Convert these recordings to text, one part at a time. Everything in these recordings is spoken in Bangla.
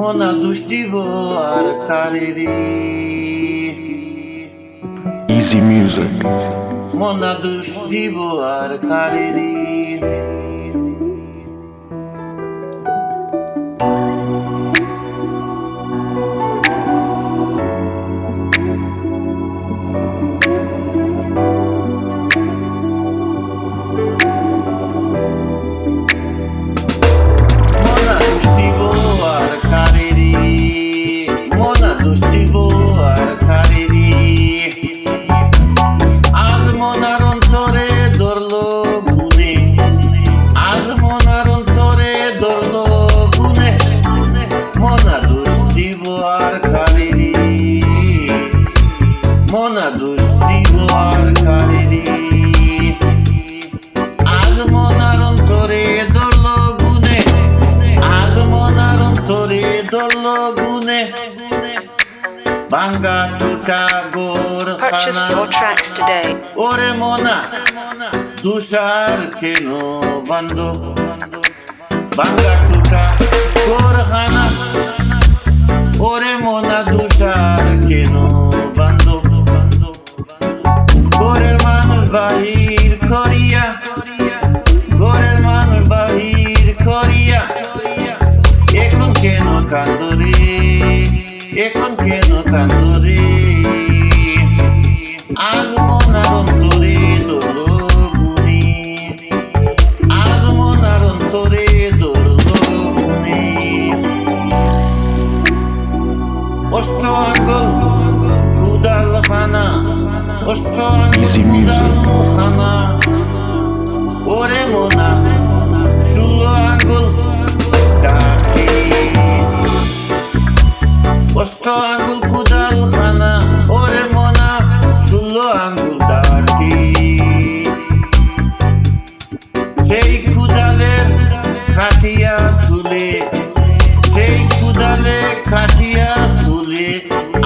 মনা দোষ দিব আর কারেরে Easy music. মনা দোষ দিব আর কারেরে মনা দোষ দিব আর কারেরে আজ মনার অন্তরে ধরল গুনে আজ মনার অন্তরে ধরল গুনে ভাঙ্গা টুটা গোর Purchase your tracks today. ওরে মনা দুষার কেন বান্ধ ভাঙ্গা টুটা গোর খানা ওরে মনা দুষার কেন বান্ধ গোরের মানুষ বাহির করিয়া গোরের মানুষ বাহির করিয়া এখন কেন কান্দরে এখন কেন কান্দরে আজ মনার অন্তরে দোল গুনে আজ মনার অন্তরে দোল গুনে অষ্ট আঙ্গল কুদাল খানা অষ্ট Easy music. খানা ওরে মনা ষোলো আঙ্গুল ডাকে অষ্ট আঙ্গুল কুদাল খানা ওরে মনা ষোলো আঙ্গুল ডাকে সেই কুদালের খাটিয়া তুলে সেই কুদালে খাটিয়া তুলে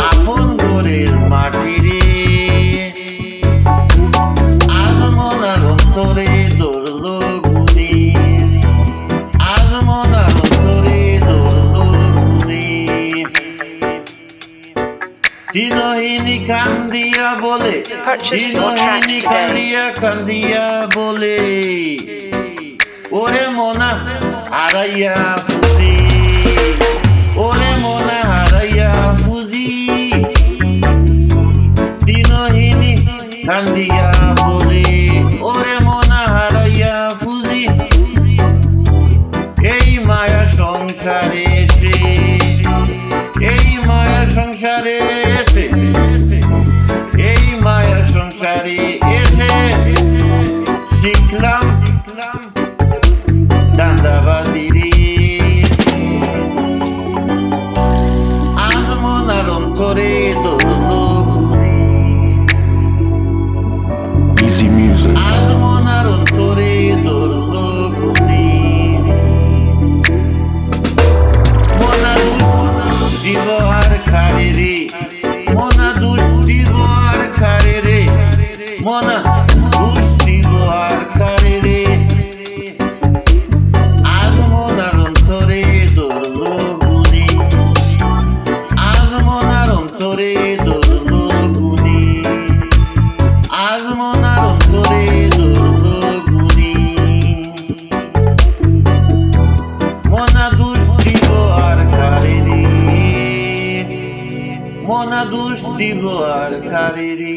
আপন গোরের মাটিরে আজ মনার অন্তরে ধরল গুনে আজ মনার অন্তরে ধরল গুনে দিনহীনি কান্দিয়া বলে Purchase your tracks দিনহীনি today. কান্দিয়া বলে ওরে মনা হারাইয়া ফুজি ওরে মনা হারাইয়া ফুজি দিনহীনি কান্দিয়া বলে ওরে মনা হারাইয়া ফুজি এই মায়া সংসারে এসে এই মায়া সংসারে এসে এই মায়া সংসারে এসে শিখলাম দান্দাবাজি রে আজ মনার অন্তরে ধরল গুনে Easy music. আজ মনার অন্তরে ধরল গুনে মনা দোষ দিব আর কারেরে মনা দোষ দিব আর কারেরে মনা দোষ দিব আর কারেরে আজ মনার অন্তরে ধরল গুনে আজ মনার অন্তরে ধরল গুনে আজ মনার অন্তরে ধরল গুনে মনা দোষ দিব আর কারেরে মনা দোষ দিব আর কারেরে